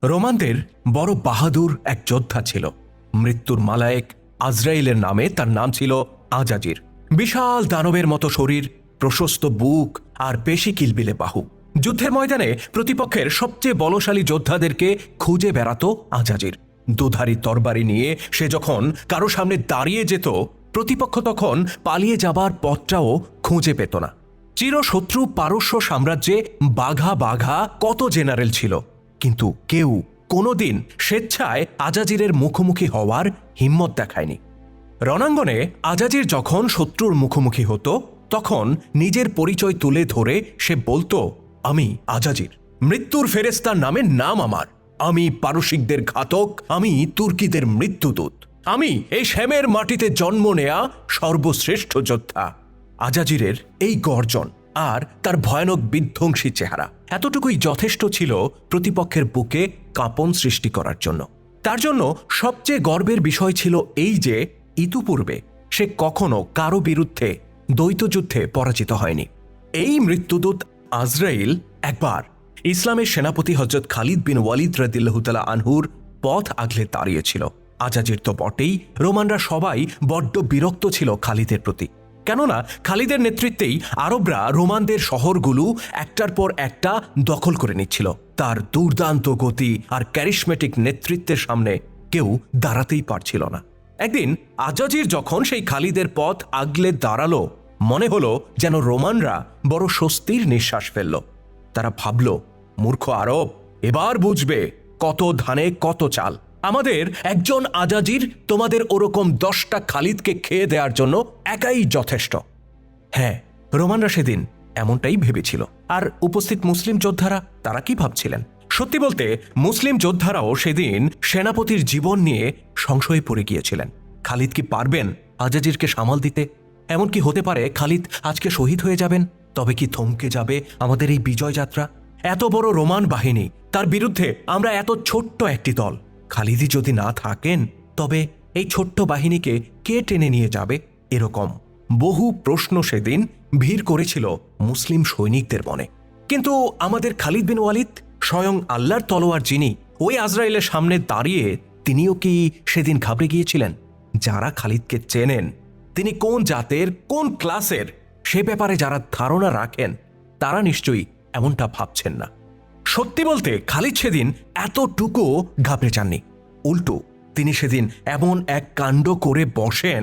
রোমানদের বড় বাহাদুর এক যোদ্ধা ছিল। মৃত্যুর মালায়েক আজরাইলের নামে তার নাম ছিল আজাজির। বিশাল দানবের মতো শরীর, প্রশস্ত বুক আর পেশি কিলবিলে বাহু। যুদ্ধের ময়দানে প্রতিপক্ষের সবচেয়ে বলশালী যোদ্ধাদেরকে খুঁজে বেড়াতো আজাজির। দুধারী তরবারি নিয়ে সে যখন কারো সামনে দাঁড়িয়ে যেত, প্রতিপক্ষ তখন পালিয়ে যাবার পথটাও খুঁজে পেত না। চিরশত্রু পারস্য সাম্রাজ্যে বাঘা বাঘা কত জেনারেল ছিল, কিন্তু কেউ কোনোদিন স্বেচ্ছায় আজাজিরের মুখোমুখি হওয়ার হিম্মত দেখায়নি। রণাঙ্গনে আজাজির যখন শত্রুর মুখোমুখি হতো, তখন নিজের পরিচয় তুলে ধরে সে বলতো, আমি আজাজির, মৃত্যুর ফেরেস্তার নামে নাম আমার, আমি পারসিকদের ঘাতক, আমি তুর্কিদের মৃত্যুদূত, আমি এই শ্যামের মাটিতে জন্ম নেয়া সর্বশ্রেষ্ঠ যোদ্ধা। আজাজিরের এই গর্জন আর তার ভয়ানক বিধ্বংসী চেহারা এতটুকুই যথেষ্ট ছিল প্রতিপক্ষের বুকে কাঁপন সৃষ্টি করার জন্য। তার জন্য সবচেয়ে গর্বের বিষয় ছিল এই যে ইতিপূর্বে সে কখনো কারো বিরুদ্ধে দ্বৈতযুদ্ধে পরাজিত হয়নি। এই মৃত্যুদূত আজরাইল একবার ইসলামের সেনাপতি হযরত খালিদ বিন ওয়ালিদ রাদিয়াল্লাহু তাআলা আনহুর পথ আগলে দাঁড়িয়েছিল। আজাজির তো বটেই, রোমানরা সবাই বড্ড বিরক্ত ছিল খালিদের প্রতি। কেননা খালিদের নেতৃত্বেই আরবরা রোমানদের শহরগুলো একটার পর একটা দখল করে নিচ্ছিল। তার দুর্দান্ত গতি আর ক্যারিশমেটিক নেতৃত্বের সামনে কেউ দাঁড়াতেই পারছিল না। একদিন আজাজির যখন সেই খালিদের পথ আগলে দাঁড়ালো, মনে হলো যেন রোমানরা বড় স্বস্তির নিঃশ্বাস ফেলল। তারা ভাবল, মূর্খ আরব, এবার বুঝবে কত ধানে কত চাল। আমাদের একজন আজাজির তোমাদের ওরকম 10টা খালিদকে খেয়ে দেওয়ার জন্য একাই যথেষ্ট। হ্যাঁ, রোমানরা সেদিন এমনটাই ভেবেছিল। আর উপস্থিত মুসলিম যোদ্ধারা তারা কি ভাবছিলেন? সত্যি বলতে মুসলিম যোদ্ধারাও সেদিন সেনাপতির জীবন নিয়ে সংশয়ে পড়ে গিয়েছিলেন। খালিদ কি পারবেন আজাজিরকে সামাল দিতে? এমন কি হতে পারে খালিদ আজকে শহীদ হয়ে যাবেন? তবে কি থমকে যাবে আমাদের এই বিজয় যাত্রা? এত বড় রোমান বাহিনী, তার বিরুদ্ধে আমরা এত ছোট্ট একটি দল। খালিদই যদি না থাকেন, তবে এই ছোট্ট বাহিনীকে কে টেনে নিয়ে যাবে? এরকম বহু প্রশ্ন সেদিন ভিড় করেছিল মুসলিম সৈনিকদের মনে। কিন্তু আমাদের খালিদ বিন ওয়ালিদ, স্বয়ং আল্লাহর তলোয়ার যিনি, ওই আজরাইলের সামনে দাঁড়িয়ে তিনিও কি সেদিন ঘাবড়ে গিয়েছিলেন? যারা খালিদকে চেনেন, তিনি কোন জাতের, কোন ক্লাসের, সে ব্যাপারে যারা ধারণা রাখেন, তারা নিশ্চয়ই এমনটা ভাবছেন না। সত্যি বলতে খালিদ সেদিন এতটুকু ঘাবড়ে যাননি। উল্টো তিনি সেদিন এমন এক কাণ্ড করে বসেন,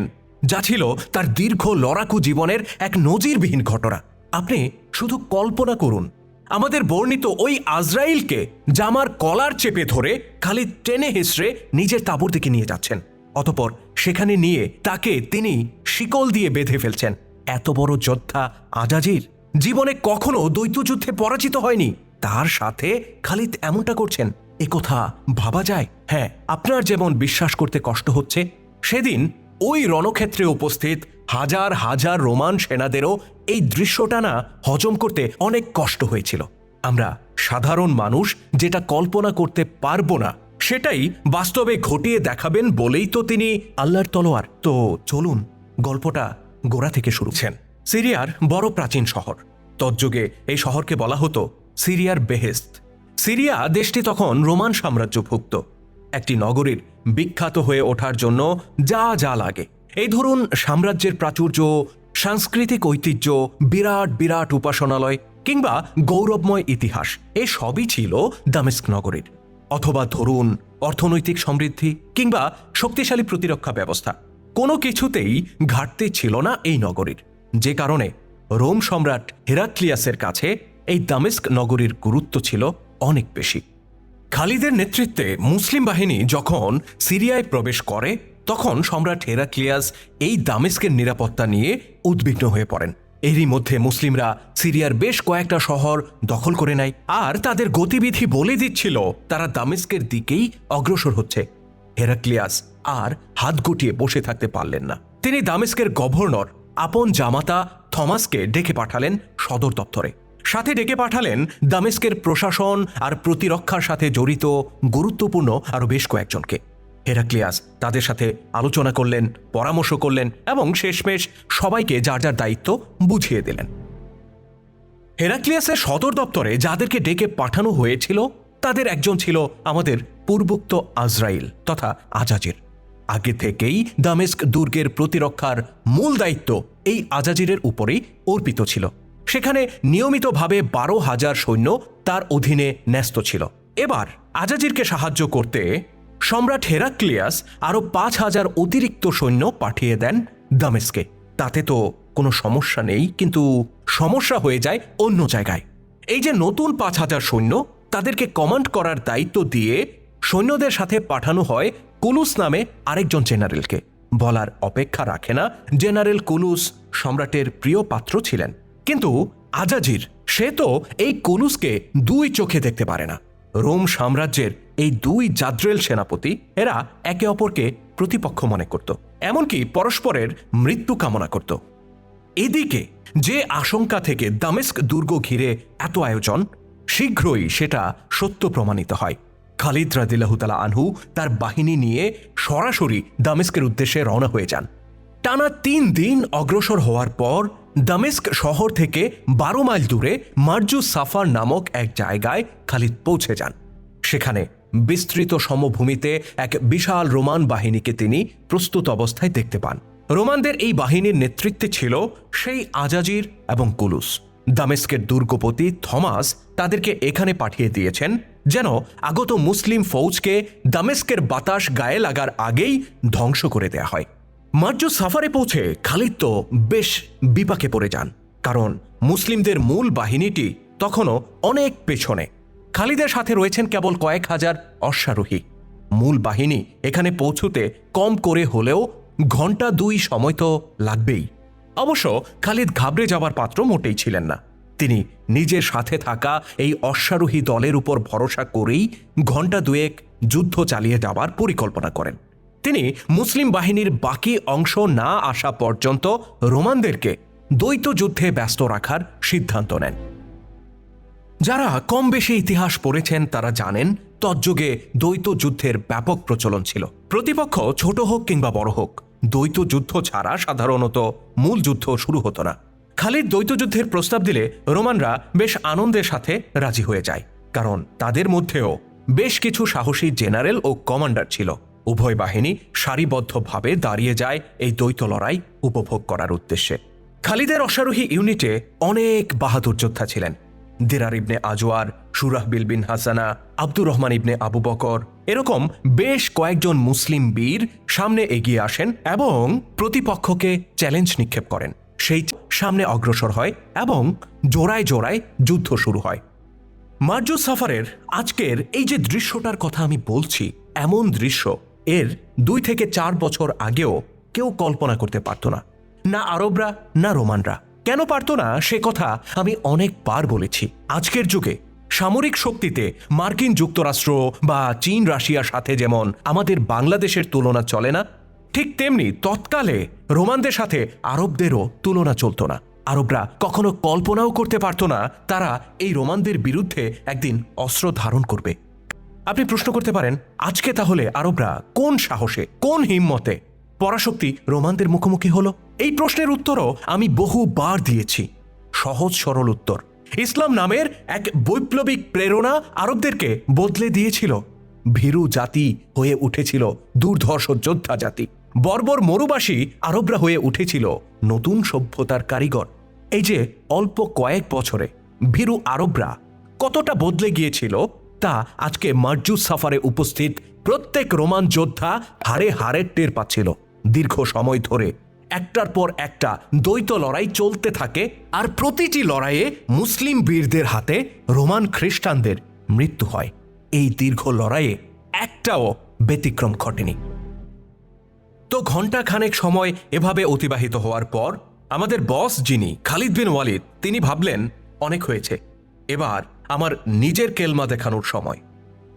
যা ছিল তার দীর্ঘ লড়াকু জীবনের এক নজিরবিহীন ঘটনা। আপনি শুধু কল্পনা করুন, আমাদের বর্ণিত ওই আজরাইলকে জামার কলার চেপে ধরে খালিদ টেনে হেসড়ে নিজের তাঁবুর দিকে নিয়ে যাচ্ছেন। অতঃপর সেখানে নিয়ে তাকে তিনি শিকল দিয়ে বেঁধে ফেলছেন। এত বড় যোদ্ধা আজাজির জীবনে কখনো দ্বৈতযুদ্ধে পরাজিত হয়নি, তার সাথে খালিদ এমনটা করছেন, এ কথা ভাবা যায়? হ্যাঁ, আপনার যেমন বিশ্বাস করতে কষ্ট হচ্ছে, সেদিন ওই রণক্ষেত্রে উপস্থিত হাজার হাজার রোমান সেনাদেরও এই দৃশ্যটা না হজম করতে অনেক কষ্ট হয়েছিল। আমরা সাধারণ মানুষ যেটা কল্পনা করতে পারবো না, সেটাই বাস্তবে ঘটিয়ে দেখাবেন বলেই তো তিনি আল্লাহর তলোয়ার। তো চলুন গল্পটা গোড়া থেকে শুরু করছেন। সিরিয়ার বড় প্রাচীন শহর, তৎযুগে এই শহরকে বলা হতো সিরিয়ার বেহেস্ত। সিরিয়া দেশটি তখন রোমান সাম্রাজ্যভুক্ত। একটি নগরীর বিখ্যাত হয়ে ওঠার জন্য যা যা লাগে, এই ধরুন সাম্রাজ্যের প্রাচুর্য, সাংস্কৃতিক ঐতিহ্য, বিরাট বিরাট উপাসনালয় কিংবা গৌরবময় ইতিহাস, এ সবই ছিল দামেস্ক নগরীর। অথবা ধরুন অর্থনৈতিক সমৃদ্ধি কিংবা শক্তিশালী প্রতিরক্ষা ব্যবস্থা, কোনো কিছুতেই ঘাটতি ছিল না এই নগরীর। যে কারণে রোম সম্রাট হেরাক্লিয়াসের কাছে এই দামেস্ক নগরীর গুরুত্ব ছিল অনেক বেশি। খালিদের নেতৃত্বে মুসলিম বাহিনী যখন সিরিয়ায় প্রবেশ করে, তখন সম্রাট হেরাক্লিয়াস এই দামেস্কের নিরাপত্তা নিয়ে উদ্বিগ্ন হয়ে পড়েন। এরই মধ্যে মুসলিমরা সিরিয়ার বেশ কয়েকটা শহর দখল করে নেয়, আর তাদের গতিবিধি বলে দিচ্ছিল তারা দামেস্কের দিকেই অগ্রসর হচ্ছে। হেরাক্লিয়াস আর হাত গুটিয়ে বসে থাকতে পারলেন না। তিনি দামেস্কের গভর্নর আপন জামাতা থমাসকে ডেকে পাঠালেন সদর দপ্তরে। সাথে ডেকে পাঠালেন দামেস্কের প্রশাসন আর প্রতিরক্ষার সাথে জড়িত গুরুত্বপূর্ণ আরো বেশ কয়েকজনকে। হেরাক্লিয়াস তাদের সাথে আলোচনা করলেন, পরামর্শ করলেন এবং শেষমেশ সবাইকে যার যার দায়িত্ব বুঝিয়ে দিলেন। হেরাক্লিয়াসের সদর দপ্তরে যাদেরকে ডেকে পাঠানো হয়েছিল তাদের একজন ছিল আমাদের পূর্বোক্ত আজরাইল তথা আজাজির। আগে থেকেই দামেস্ক দুর্গের প্রতিরক্ষার মূল দায়িত্ব এই আজাজিরের উপরেই অর্পিত ছিল। সেখানে নিয়মিতভাবে 12,000 সৈন্য তার অধীনে ন্যস্ত ছিল। এবার আজাজিরকে সাহায্য করতে সম্রাট হেরাক্লিয়াস আরও 5,000 অতিরিক্ত সৈন্য পাঠিয়ে দেন দামেস্কে। তাতে তো কোনো সমস্যা নেই, কিন্তু সমস্যা হয়ে যায় অন্য জায়গায়। এই যে নতুন 5,000 সৈন্য, তাদেরকে কমান্ড করার দায়িত্ব দিয়ে সৈন্যদের সাথে পাঠানো হয় কুলুস নামে আরেকজন জেনারেলকে। বলার অপেক্ষা রাখে না, জেনারেল কুলুস সম্রাটের প্রিয় পাত্র ছিলেন। কিন্তু আজাজির সে তো এই কুলুসকে দুই চোখে দেখতে পারে না। রোম সাম্রাজ্যের এই দুই জাদ্রেল সেনাপতি, এরা একে অপরকে প্রতিপক্ষ মনে করত, এমনকি পরস্পরের মৃত্যু কামনা করত। এদিকে যে আশঙ্কা থেকে দামেস্ক দুর্গ ঘিরে এত আয়োজন, শীঘ্রই সেটা সত্য প্রমাণিত হয়। খালিদ রাদিয়াল্লাহু তাআলা আনহু তার বাহিনী নিয়ে সরাসরি দামেস্কের উদ্দেশ্যে রওনা হয়ে যান। টানা 3 দিন অগ্রসর হওয়ার পর দামেস্ক শহর থেকে 12 মাইল দূরে মারজু সাফার নামক এক জায়গায় খালিদ পৌঁছে যান। সেখানে বিস্তৃত সমভূমিতে এক বিশাল রোমান বাহিনীকে তিনি প্রস্তুত অবস্থায় দেখতে পান। রোমানদের এই বাহিনীর নেতৃত্বে ছিল সেই আজাজির এবং কুলুস। দামেস্কের দুর্গপতি থমাস তাদেরকে এখানে পাঠিয়ে দিয়েছেন যেন আগত মুসলিম ফৌজকে দামেস্কের বাতাস গায়ে লাগার আগেই ধ্বংস করে দেয়া হয়। মারজু সাফারে পৌঁছে খালিদ তো বেশ বিপাকে পড়ে যান, কারণ মুসলিমদের মূল বাহিনীটি তখনও অনেক পেছনে। খালিদের সাথে রয়েছেন কেবল কয়েক হাজার অশ্বারোহী। মূল বাহিনী এখানে পৌঁছতে কম করে হলেও ঘন্টা 2 সময় তো লাগবেই। অবশ্য খালিদ ঘাবড়ে যাবার পাত্র মোটেই ছিলেন না। তিনি নিজের সাথে থাকা এই অশ্বারোহী দলের উপর ভরসা করেই ঘন্টা 2 যুদ্ধ চালিয়ে যাবার পরিকল্পনা করেন। তিনি মুসলিম বাহিনীর বাকি অংশ না আসা পর্যন্ত রোমানদেরকে দ্বৈত যুদ্ধে ব্যস্ত রাখার সিদ্ধান্ত নেন। যারা কম বেশি ইতিহাস পড়েছেন তারা জানেন তজ্জুগে দ্বৈত যুদ্ধের ব্যাপক প্রচলন ছিল। প্রতিপক্ষ ছোট হোক কিংবা বড় হোক, দ্বৈত যুদ্ধ ছাড়া সাধারণত মূল যুদ্ধ শুরু হতো না। খালিদ দ্বৈত যুদ্ধের প্রস্তাব দিলে রোমানরা বেশ আনন্দের সাথে রাজি হয়ে যায়, কারণ তাদের মধ্যেও বেশ কিছু সাহসী জেনারেল ও কমান্ডার ছিল। উভয় বাহিনী সারিবদ্ধভাবে দাঁড়িয়ে যায় এই দ্বৈত লড়াই উপভোগ করার উদ্দেশ্যে। খালিদের অশ্বারোহী ইউনিটে অনেক বাহাদুর যোদ্ধা ছিলেন। দিরার ইবনে আজওয়ার, সুরাহবিল বিন হাসানা, আব্দুর রহমান ইবনে আবু বকর, এরকম বেশ কয়েকজন মুসলিম বীর সামনে এগিয়ে আসেন এবং প্রতিপক্ষকে চ্যালেঞ্জ নিক্ষেপ করেন। সেই সামনে অগ্রসর হয় এবং জোড়ায় জোড়ায় যুদ্ধ শুরু হয়। মারজু সাফারের আজকের এই যে দৃশ্যটার কথা আমি বলছি, এমন দৃশ্য এর 2 থেকে 4 বছর আগেও কেউ কল্পনা করতে পারত না। না আরবরা, না রোমানরা। কেন পারত না সে কথা আমি অনেকবার বলেছি। আজকের যুগে সামরিক শক্তিতে মার্কিন যুক্তরাষ্ট্র বা চীন রাশিয়ার সাথে যেমন আমাদের বাংলাদেশের তুলনা চলে না, ঠিক তেমনি তৎকালে রোমানদের সাথে আরবদেরও তুলনা চলত না। আরবরা কখনো কল্পনাও করতে পারত না তারা এই রোমানদের বিরুদ্ধে একদিন অস্ত্র ধারণ করবে। আপনি প্রশ্ন করতে পারেন, আজকে তাহলে আরবরা কোন সাহসে, কোন হিম্মতে পরাশক্তি রোমানদের মুখোমুখি হলো? এই প্রশ্নের উত্তরও আমি বহুবার দিয়েছি। সহজ সরল উত্তর, ইসলাম নামের এক বৈপ্লবিক প্রেরণা আরবদেরকে বদলে দিয়েছিল। ভীরু জাতি হয়ে উঠেছিল দুর্ধর্ষ যোদ্ধা জাতি। বর্বর মরুবাসী আরবরা হয়ে উঠেছিল নতুন সভ্যতার কারিগর। এই যে অল্প কয়েক বছরে ভীরু আরবরা কতটা বদলে গিয়েছিল তা আজকে মারজু সাফারে উপস্থিত প্রত্যেক রোমান যোদ্ধা হাড়ে হাড়ে টের পাচ্ছিল। দীর্ঘ সময় ধরে একটার পর একটা দ্বৈত লড়াই চলতে থাকে, আর প্রতিটি লড়াইয়ে মুসলিম বীরদের হাতে রোমান খ্রিস্টানদের মৃত্যু হয়। এই দীর্ঘ লড়াইয়ে একটাও ব্যতিক্রম ঘটেনি। তো ঘণ্টা খানেক সময় এভাবে অতিবাহিত হওয়ার পর আমাদের বস যিনি খালিদ বিন ওয়ালিদ, তিনি ভাবলেন অনেক হয়েছে, এবার আমার নিজের কেলমা দেখানোর সময়।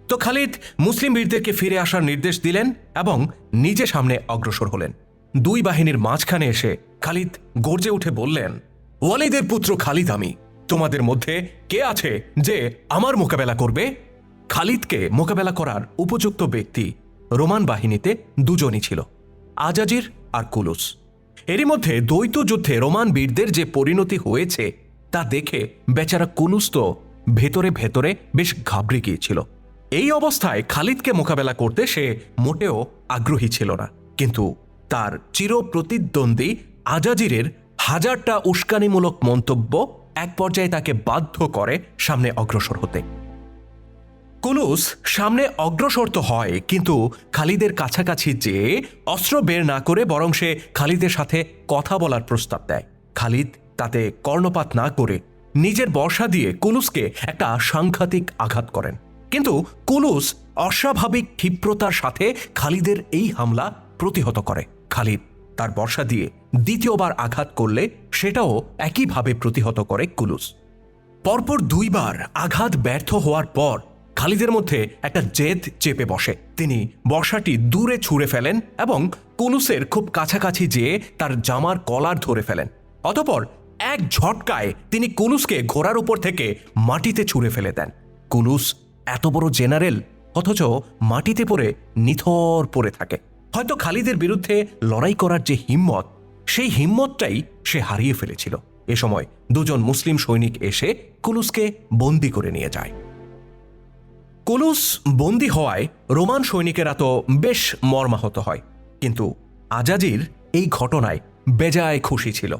তো খালিদ মুসলিম বীরদেরকে ফিরে আসার নির্দেশ দিলেন এবং নিজে সামনে অগ্রসর হলেন। 2 বাহিনীর মাঝখানে এসে খালিদ গর্জে উঠে বললেন, ওয়ালিদের পুত্র খালিদ আমি। তোমাদের মধ্যে কে আছে যে আমার মোকাবেলা করবে? খালিদকে মোকাবেলা করার উপযুক্ত ব্যক্তি রোমান বাহিনীতে 2 জনই ছিল, আজাজির আর কুলুস। এরই মধ্যে দ্বৈত যুদ্ধে রোমান বীরদের যে পরিণতি হয়েছে তা দেখে বেচারা কুলুস তো ভেতরে ভেতরে বেশ ঘাবড়ে গিয়েছিল। এই অবস্থায় খালিদকে মোকাবেলা করতে সে মোটেও আগ্রহী ছিল না, কিন্তু তার চিরপ্রতিদ্বন্দ্বী আজাজিরের হাজারটা উস্কানিমূলক মন্তব্য এক পর্যায়ে তাকে বাধ্য করে সামনে অগ্রসর হতে। কুলুস সামনে অগ্রসর তো হয়, কিন্তু খালিদের কাছাকাছি যেয়ে অস্ত্র বের না করে বরং সে খালিদের সাথে কথা বলার প্রস্তাব দেয়। খালিদ তাতে কর্ণপাত না করে নিজের বর্শা দিয়ে কুলুসকে একটা সাংঘাতিক আঘাত করেন, কিন্তু কুলুস অস্বাভাবিক ক্ষিপ্রতার সাথে খালিদের এই হামলা প্রতিহত করে। খালিদ তার বর্শা দিয়ে দ্বিতীয়বার আঘাত করলে সেটাও একইভাবে প্রতিহত করে কুলুস। পরপর দুইবার আঘাত ব্যর্থ হওয়ার পর খালিদের মধ্যে একটা জেদ চেপে বসে। তিনি বর্শাটি দূরে ছুঁড়ে ফেলেন এবং কুলুসের খুব কাছাকাছি যেয়ে তার জামার কলার ধরে ফেলেন। অতঃপর এক ঝটকায় তিনি কুলুসকে ঘোড়ার উপর থেকে মাটিতে ছুঁড়ে ফেলে দেন। কুলুস এত বড় জেনারেল, অথচ মাটিতে পড়ে নিথর পড়ে থাকে। হয়তো খালিদের বিরুদ্ধে লড়াই করার যে হিম্মত, সেই হিম্মতটাই সে হারিয়ে ফেলেছিল। এ সময় দুজন মুসলিম সৈনিক এসে কুলুসকে বন্দি করে নিয়ে যায়। কুলুস বন্দি হওয়ায় রোমান সৈনিকেরা তো বেশ মর্মাহত হয়, কিন্তু আজাজির এই ঘটনায় বেজায় খুশি ছিল।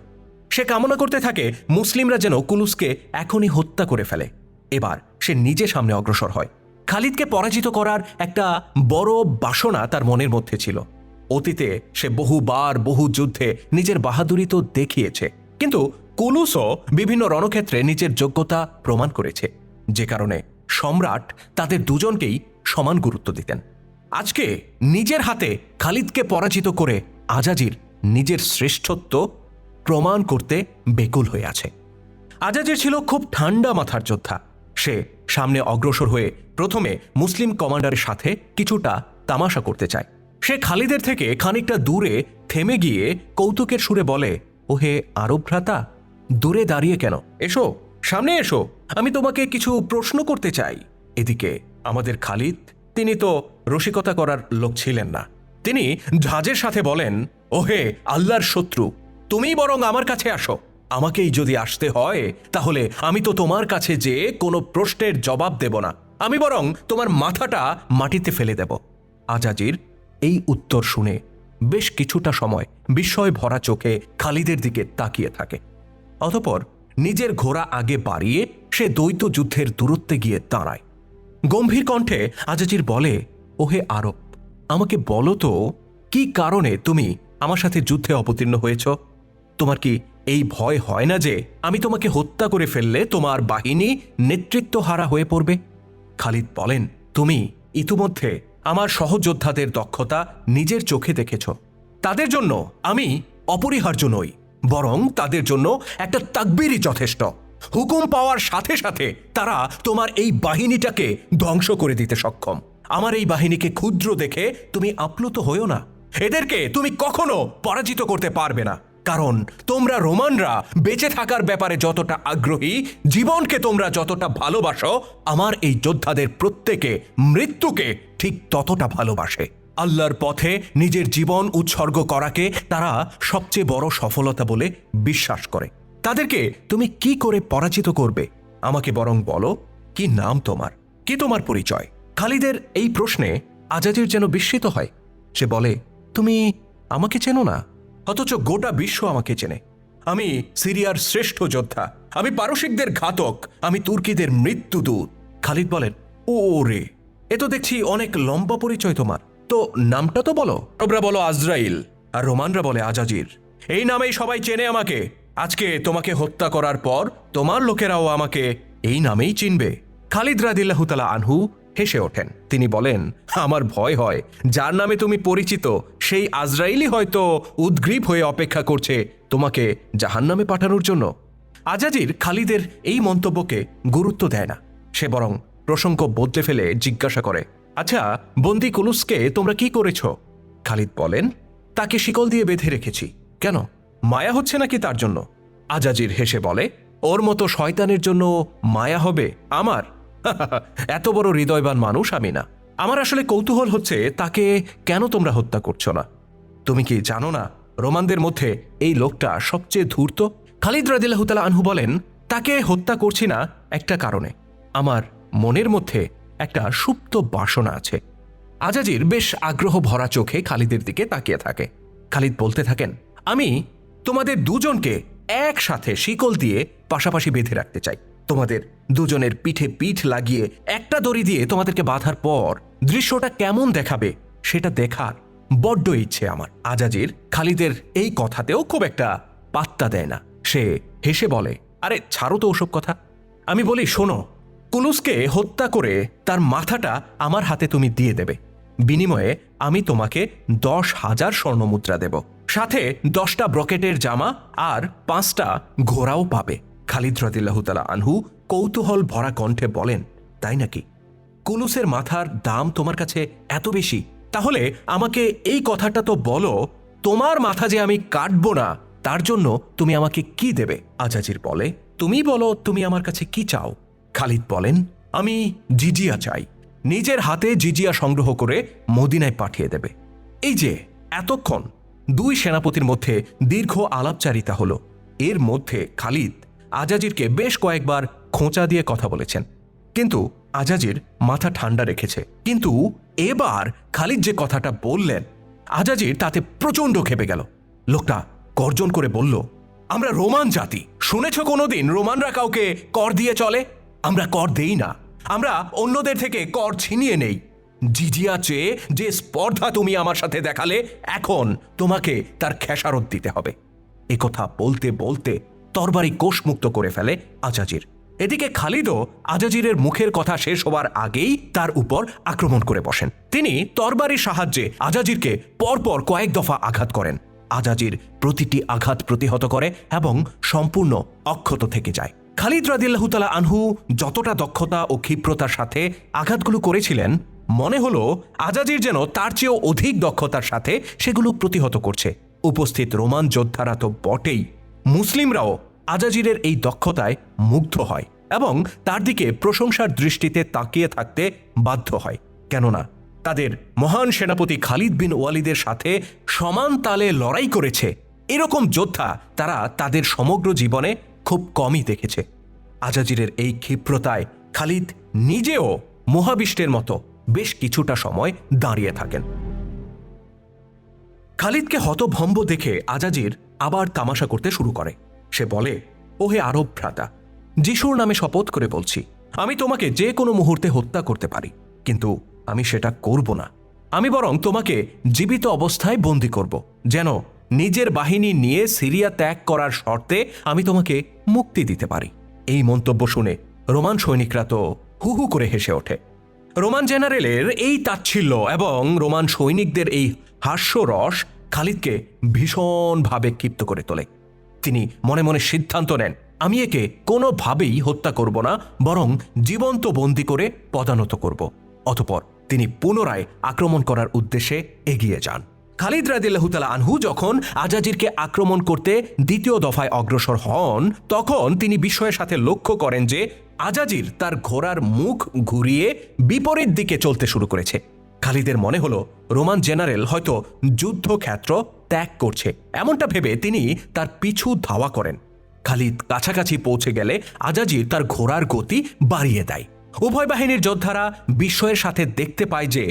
সে কামনা করতে থাকে মুসলিমরা যেন কুলুসকে এখনই হত্যা করে ফেলে। এবার সে নিজে সামনে অগ্রসর হয়। খালিদকে পরাজিত করার একটা বড় বাসনা তার মনের মধ্যে ছিল। অতীতে সে বহুবার বহু যুদ্ধে নিজের বাহাদুরি তো দেখিয়েছে, কিন্তু কুলুসও বিভিন্ন রণক্ষেত্রে নিজের যোগ্যতা প্রমাণ করেছে, যে কারণে সম্রাট তাদের দুজনকেই সমান গুরুত্ব দিতেন। আজকে নিজের হাতে খালিদকে পরাজিত করে আজাজির নিজের শ্রেষ্ঠত্ব প্রমাণ করতে বেকুল হয়ে আছে। আজাজির ছিল খুব ঠান্ডা মাথার যোদ্ধা। সে সামনে অগ্রসর হয়ে প্রথমে মুসলিম কমান্ডারের সাথে কিছুটা তামাশা করতে চায়। সে খালিদের থেকে খানিকটা দূরে থেমে গিয়ে কৌতুকের সুরে বলে, ওহে আরব ভ্রাতা, দূরে দাঁড়িয়ে কেন? এসো, সামনে এসো, আমি তোমাকে কিছু প্রশ্ন করতে চাই। এদিকে আমাদের খালিদ, তিনি তো রসিকতা করার লোক ছিলেন না। তিনি ঝাঁজের সাথে বলেন, ওহে আল্লাহর শত্রু, তুমিই বরং আমার কাছে আসো। আমাকেই যদি আসতে হয় তাহলে আমি তো তোমার কাছে যে কোনো প্রশ্নের জবাব দেব না, আমি বরং তোমার মাথাটা মাটিতে ফেলে দেব। আজাজির এই উত্তর শুনে বেশ কিছুটা সময় বিস্ময় ভরা চোখে খালিদের দিকে তাকিয়ে থাকে। অতঃপর নিজের ঘোড়া আগে বাড়িয়ে সে দ্বৈত যুদ্ধের দূরত্বে গিয়ে দাঁড়ায়। গম্ভীর কণ্ঠে আজাজির বলে, ওহে আরব, আমাকে বলো তো, কি কারণে তুমি আমার সাথে যুদ্ধে অবতীর্ণ হয়েছ? তোমার কি এই ভয় হয় না যে আমি তোমাকে হত্যা করে ফেললে তোমার বাহিনী নেতৃত্বহারা হয়ে পড়বে? খালিদ বলেন, তুমি ইতিমধ্যে আমার সহযোদ্ধাদের দক্ষতা নিজের চোখে দেখেছ। তাদের জন্য আমি অপরিহার্য নই, বরং তাদের জন্য একটা তাকবীরই যথেষ্ট। হুকুম পাওয়ার সাথে সাথে তারা তোমার এই বাহিনীটাকে ধ্বংস করে দিতে সক্ষম। আমার এই বাহিনীকে ক্ষুদ্র দেখে তুমি আপ্লুত হইও না। এদেরকে তুমি কখনো পরাজিত করতে পারবে না, কারণ তোমরা রোমানরা বেঁচে থাকার ব্যাপারে যতটা আগ্রহী, জীবনকে তোমরা যতটা ভালোবাসো, আমার এই যোদ্ধাদের প্রত্যেকে মৃত্যুকে ঠিক ততটা ভালোবাসে। আল্লাহর পথে নিজের জীবন উৎসর্গ করাকে তারা সবচেয়ে বড় সফলতা বলে বিশ্বাস করে। তাদেরকে তুমি কি করে পরাজিত করবে? আমাকে বরং বলো, কি নাম তোমার, কি তোমার পরিচয়? খালিদের এই প্রশ্নে আজাজির যেন বিস্মিত হয়। সে বলে, তুমি আমাকে চেনো না, অথচ গোটা বিশ্ব আমাকে চেনে। আমি সিরিয়ার শ্রেষ্ঠ যোদ্ধা, আমি পারসিকদের ঘাতক, আমি তুর্কিদের মৃত্যুদূত। খালিদ বলেন, ও রে, এ তো দেখছি অনেক লম্বা পরিচয় তোমার। তো নামটা তো বলো। আরবরা বলো আজরাইল, আর রোমানরা বলে আজাজির। এই নামেই সবাই চেনে আমাকে। আজকে তোমাকে হত্যা করার পর তোমার লোকেরাও আমাকে এই নামেই চিনবে। খালিদ রাদিয়াল্লাহু তাআলা আনহু হেসে ওঠেন। তিনি বলেন, আমার ভয় হয় যার নামে তুমি পরিচিত সেই আজরাইলই হয়তো উদ্গ্রীব হয়ে অপেক্ষা করছে তোমাকে জাহান্নামে পাঠানোর জন্য। আজাজির খালিদের এই মন্তব্যকে গুরুত্ব দেয় না। সে বরং প্রসঙ্গ বদলে ফেলে জিজ্ঞাসা করে, আচ্ছা, বন্দি কুলুসকে তোমরা কি করেছ? খালিদ বলেন, তাকে শিকল দিয়ে বেঁধে রেখেছি। কেন, মায়া হচ্ছে নাকি তার জন্য? আজাজির হেসে বলে, ওর মতো শয়তানের জন্য মায়া হবে আমার? এত বড় হৃদয়বান মানুষ আমি না। আমার আসলে কৌতূহল হচ্ছে তাকে কেন তোমরা হত্যা করছো না। তুমি কি জানো না রোমানদের মধ্যে এই লোকটা সবচেয়ে ধূর্ত? খালিদ রাদিয়াল্লাহু তাআলা আনহু বলেন, তাকে হত্যা করছি না একটা কারণে। আমার মনের মধ্যে একটা সুপ্ত বাসনা আছে। আজাজির বেশ আগ্রহ ভরা চোখে খালিদের দিকে তাকিয়ে থাকে। খালিদ বলতে থাকেন, আমি তোমাদের দুজনকে একসাথে শিকল দিয়ে পাশাপাশি বেঁধে রাখতে চাই। তোমাদের দুজনের পিঠে পিঠ লাগিয়ে একটা দড়ি দিয়ে তোমাদেরকে বাঁধার পর দৃশ্যটা কেমন দেখাবে সেটা দেখার বড্ড ইচ্ছে আমার। আজাজির খালিদের এই কথাতেও খুব একটা পাত্তা দেয় না। সে হেসে বলে, আরে ছাড়ো তো ওসব কথা। আমি বলি, শোনো, কুলুসকে হত্যা করে তার মাথাটা আমার হাতে তুমি দিয়ে দেবে। বিনিময়ে আমি তোমাকে 10,000 স্বর্ণমুদ্রা দেব, সাথে 10টা ব্রকেটের জামা আর 5টা ঘোড়াও পাবে। খালিদ রাদিয়াল্লাহু তাআলা আনহু কৌতূহল ভরা কণ্ঠে বলেন, তাই নাকি? কুলুসের মাথার দাম তোমার কাছে এত বেশি? তাহলে আমাকে এই কথাটা তো বলো, তোমার মাথা যে আমি কাটবো না তার জন্য তুমি আমাকে কি দেবে? আজাজির বলে, তুমি বলো তুমি আমার কাছে কি চাও? খালিদ বলেন, আমি জিজিয়া চাই। নিজের হাতে জিজিয়া সংগ্রহ করে মদিনায় পাঠিয়ে দেবে। এই যে এতক্ষণ দুই সেনাপতির মধ্যে দীর্ঘ আলাপচারিতা হলো, এর মধ্যে খালিদ আজাজিরকে বেশ কয়েকবার খোঁচা দিয়ে কথা বলেছেন, কিন্তু আজাজির মাথা ঠান্ডা রেখেছে। কিন্তু এবার খালিদ যে কথাটা বললেন, আজাজির তাতে প্রচণ্ড ক্ষেপে গেল। লোকটা গর্জন করে বলল, আমরা রোমান জাতি, শুনেছ কোনোদিন রোমানরা কাউকে কর দিয়ে চলে? আমরা কর দেই না, আমরা অন্যদের থেকে কর ছিনিয়ে নেই। জিজিয়া চেয়ে যে স্পর্ধা তুমি আমার সাথে দেখালে, এখন তোমাকে তার খেসারত দিতে হবে। একথা বলতে বলতে তরবারি কোষমুক্ত করে ফেলে আজাজির। এদিকে খালিদও আজাজিরের মুখের কথা শেষ হবার আগেই তার উপর আক্রমণ করে বসেন। তিনি তরবারির সাহায্যে আজাজিরকে পরপর কয়েক দফা আঘাত করেন। আজাজির প্রতিটি আঘাত প্রতিহত করে এবং সম্পূর্ণ অক্ষত থেকে যায়। খালিদ রাদিয়াল্লাহু তাআলা আনহু যতটা দক্ষতা ও ক্ষিপ্রতার সাথে আঘাতগুলো করেছিলেন, মনে হলো আজাজির যেন তার চেয়েও অধিক দক্ষতার সাথে সেগুলো প্রতিহত করছে। উপস্থিত রোমান যোদ্ধারা তো বটেই, মুসলিমরাও আজাজিরের এই দক্ষতায় মুগ্ধ হয় এবং তার দিকে প্রশংসার দৃষ্টিতে তাকিয়ে থাকতে বাধ্য হয়। কেননা তাদের মহান সেনাপতি খালিদ বিন ওয়ালিদের সাথে সমান তালে লড়াই করেছে এরকম যোদ্ধা তারা তাদের সমগ্র জীবনে খুব কমই দেখেছে। আজাজিরের এই ক্ষিপ্রতায় খালিদ নিজেও মহাবিষ্টের মতো বেশ কিছুটা সময় দাঁড়িয়ে থাকেন। খালিদকে হতভম্ব দেখে আজাজির আবার তামাশা করতে শুরু করে। সে বলে, ওহে আরব ভ্রাতা, যিশুর নামে শপথ করে বলছি, আমি তোমাকে যে কোনো মুহূর্তে হত্যা করতে পারি, কিন্তু আমি সেটা করব না। আমি বরং তোমাকে জীবিত অবস্থায় বন্দী করব, যেন নিজের বাহিনী নিয়ে সিরিয়া ত্যাগ করার শর্তে আমি তোমাকে মুক্তি দিতে পারি। এই মন্তব্য শুনে রোমান সৈনিকরা তো হু হু করে হেসে ওঠে। রোমান জেনারেলের এই তাচ্ছিল্য এবং রোমান সৈনিকদের এই হাস্যরস খালিদকে ভীষণভাবে ক্ষিপ্ত করে তোলে। তিনি মনে মনে সিদ্ধান্ত নেন, আমি একে কোনোভাবেই হত্যা করব না, বরং জীবন্ত বন্দী করে পদানত করব। অতঃপর তিনি পুনরায় আক্রমণ করার উদ্দেশ্যে এগিয়ে যান। খালিদ রাদিয়াল্লাহু তাআলা আনহু যখন আজাজিরকে আক্রমণ করতে দ্বিতীয় দফায় অগ্রসর হন, তখন তিনি বিস্ময়ের সাথে লক্ষ্য করেন যে আজাজির তার ঘোড়ার মুখ ঘুরিয়ে বিপরীত দিকে চলতে শুরু করেছে। খালিদের মনে হলো রোমান জেনারেল হয়তো যুদ্ধক্ষেত্র ত্যাগ করছে। এমনটা ভেবে তিনি তার পিছু ধাওয়া করেন। খালিদ কাছাকাছি পৌঁছে গেলে আজাজির তার ঘোড়ার গতি বাড়িয়ে দেয়। উভয় বাহিনীর যোদ্ধারা বিস্ময়ের সাথে দেখতে পায় যে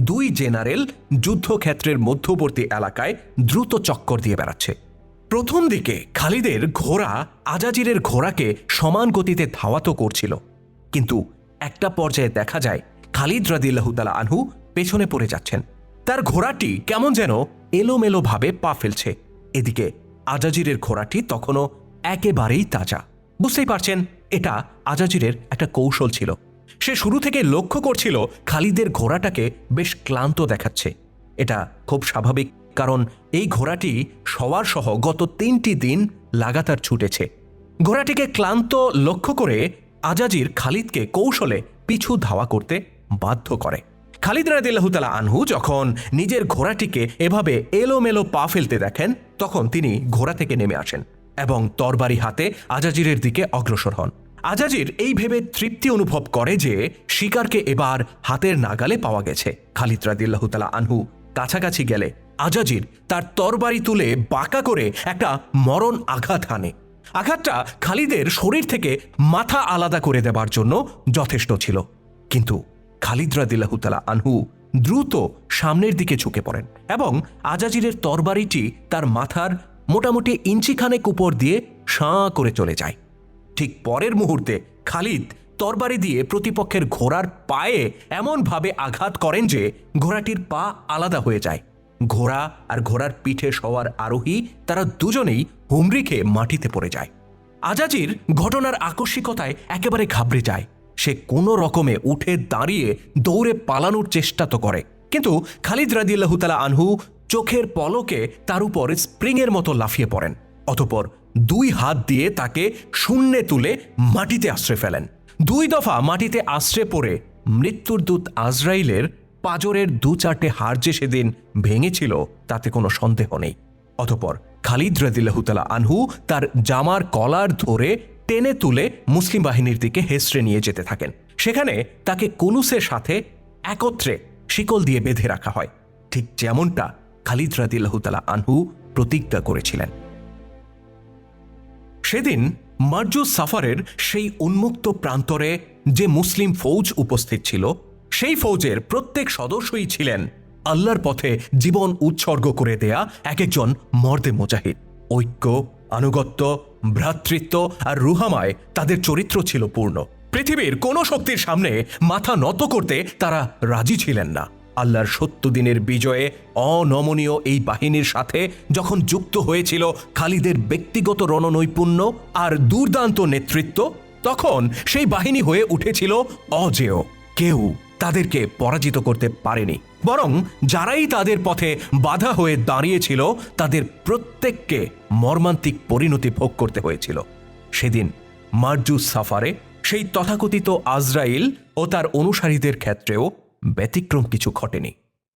দুই জেনারেল যুদ্ধক্ষেত্রের মধ্যবর্তী এলাকায় দ্রুত চক্কর দিয়ে বেড়াচ্ছে। প্রথম দিকে খালিদের ঘোড়া আজাজিরের ঘোড়াকে সমান গতিতে ধাওয়াত করছিল, কিন্তু একটা পর্যায়ে দেখা যায় খালিদ রাদিয়াল্লাহু তাআলা আনহু পেছনে পড়ে যাচ্ছেন। তার ঘোড়াটি কেমন যেন এলোমেলোভাবে পা ফেলছে। এদিকে আজাজিরের ঘোড়াটি তখনও একেবারেই তাজা। বুঝতেই পারছেন, এটা আজাজিরের একটা কৌশল ছিল। সে শুরু থেকে লক্ষ্য করছিল খালিদের ঘোড়াটাকে বেশ ক্লান্ত দেখাচ্ছে। এটা খুব স্বাভাবিক, কারণ এই ঘোড়াটি সওয়ার সহ গত 3টি দিন লাগাতার ছুটেছে। ঘোড়াটিকে ক্লান্ত লক্ষ্য করে আজাজির খালিদকে কৌশলে পিছু ধাওয়া করতে বাধ্য করে। খালিদ রাদিয়াল্লাহু তাআলা আনহু যখন নিজের ঘোড়াটিকে এভাবে এলোমেলো পা ফেলতে দেখেন, তখন তিনি ঘোড়া থেকে নেমে আসেন এবং তরবারি হাতে আজাজিরের দিকে অগ্রসর হন। আজাজির এই ভেবে তৃপ্তি অনুভব করে যে শিকারকে এবার হাতের নাগালে পাওয়া গেছে। খালিদ রাদিয়াল্লাহু তাআলা আনহু কাছাকাছি গেলে আজাজির তার তরবারি তুলে বাঁকা করে একটা মরণ আঘাত হানে। আঘাতটা খালিদের শরীর থেকে মাথা আলাদা করে দেবার জন্য যথেষ্ট ছিল, কিন্তু খালিদ রাদিয়াল্লাহু তাআলা আনহু দ্রুত সামনের দিকে ঝুঁকে পড়েন এবং আজাজিরের তরবারিটি তার মাথার মোটামুটি ইঞ্চিখানেক উপর দিয়ে সাঁ করে চলে যায়। ঠিক পরের মুহূর্তে খালিদ তরবারি দিয়ে প্রতিপক্ষের ঘোড়ার পায়ে এমনভাবে আঘাত করেন যে ঘোড়াটির পা আলাদা হয়ে যায়। ঘোড়া আর ঘোড়ার পিঠে সওয়ার আরোহী তারা দুজনেই হুমড়ি খেয়ে মাটিতে পড়ে যায়। আজাজির ঘটনার আকস্মিকতায় একেবারে ঘাবড়ে যায়। সে কোনো রকমে উঠে দাঁড়িয়ে দৌড়ে পালানোর চেষ্টা তো করে, কিন্তু খালিদ রাদিয়াল্লাহু তাআলা আনহু চোখের পলকে তার উপর স্প্রিংয়ের মতো লাফিয়ে পড়েন। অতঃপর 2 হাত দিয়ে তাকে শূন্যে তুলে মাটিতে আশ্রে ফেলেন। 2 দফা মাটিতে আশ্রে পড়ে মৃত্যুর দূত আজরাইলের পাজরের 2-4টে হাড় যে সেদিন ভেঙেছিল তাতে কোনো সন্দেহ নেই। অতঃপর খালিদ রাদিয়াল্লাহু তাআলা আনহু তার জামার কলার ধরে টেনে তুলে মুসলিম বাহিনীর দিকে হেসড়ে নিয়ে যেতে থাকেন। সেখানে তাকে কুনুসের সাথে একত্রে শিকল দিয়ে বেঁধে রাখা হয়, ঠিক যেমনটা খালিদ রাদিয়াল্লাহু তাআলা আনহু প্রতিজ্ঞা করেছিলেন। সেদিন মারজুস সাফারের সেই উন্মুক্ত প্রান্তরে যে মুসলিম ফৌজ উপস্থিত ছিল, সেই ফৌজের প্রত্যেক সদস্যই ছিলেন আল্লাহর পথে জীবন উৎসর্গ করে দেয়া এক একজন মর্দে মুজাহিদ। ঐক্য, আনুগত্য, ভ্রাতৃত্ব আর রুহামায় তাদের চরিত্র ছিল পূর্ণ। পৃথিবীর কোনো শক্তির সামনে মাথা নত করতে তারা রাজি ছিলেন না। আল্লাহর 70 দিনের বিজয়ে অনমনীয় এই বাহিনীর সাথে যখন যুক্ত হয়েছিল খালিদের ব্যক্তিগত রণনৈপুণ্য আর দুর্দান্ত নেতৃত্ব, তখন সেই বাহিনী হয়ে উঠেছিল অজেয়। কেউ তাদেরকে পরাজিত করতে পারেনি, বরং যারাই তাদের পথে বাধা হয়ে দাঁড়িয়েছিল তাদের প্রত্যেককে মর্মান্তিক পরিণতি ভোগ করতে হয়েছিল। সেদিন মারজুস সাফারে সেই তথাকথিত আজরাইল ও তার অনুসারীদের ক্ষেত্রেও ব্যতিক্রম কিছু ঘটেনি।